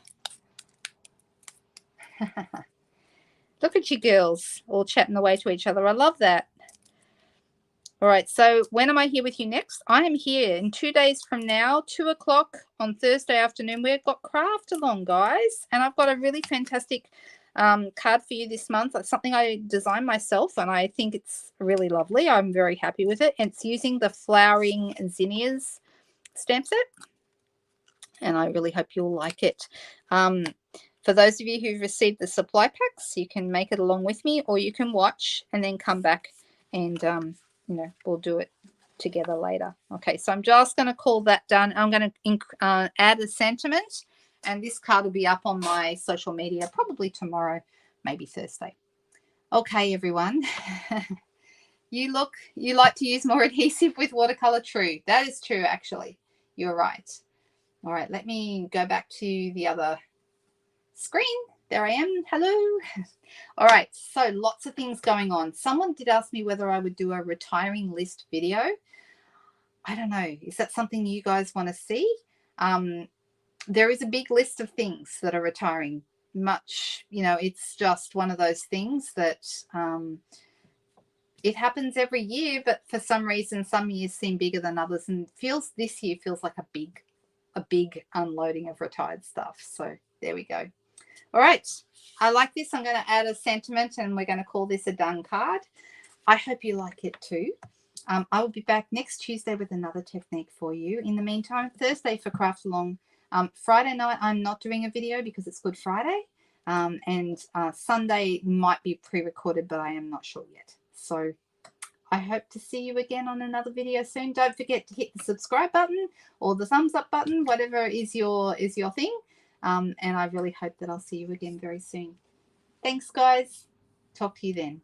Speaker 1: Look at you girls all chatting away to each other. I love that. All right, so when am I here with you next? I am here in 2 days from now, 2 o'clock on Thursday afternoon. We've got craft along, guys, and I've got a really fantastic card for you this month. It's something I designed myself, and I think it's really lovely. I'm very happy with it. It's using the Flowering Zinnias stamp set, and I really hope you'll like it. For those of you who've received the supply packs, you can make it along with me, or you can watch and then come back and we'll do it together later. Okay, so I'm just going to call that done. I'm going to add a sentiment, and this card will be up on my social media probably tomorrow, maybe Thursday. Okay, everyone. You like to use more adhesive with watercolor. True. That is true, actually. You're right. All right, let me go back to the other screen. There I am. Hello. All right, so lots of things going on. Someone did ask me whether I would do a retiring list video. I don't know. Is that something you guys want to see? There is a big list of things that are retiring. It's just one of those things that it happens every year, but for some reason, some years seem bigger than others, and this year feels like a big unloading of retired stuff. So there we go. All right, I like this. I'm going to add a sentiment, and we're going to call this a done card. I hope you like it too. I will be back next Tuesday with another technique for you. In the meantime, Thursday for Craft Along. Friday night, I'm not doing a video because it's Good Friday. And Sunday might be pre-recorded, but I am not sure yet. So I hope to see you again on another video soon. Don't forget to hit the subscribe button or the thumbs up button, whatever is your thing. And I really hope that I'll see you again very soon. Thanks, guys. Talk to you then.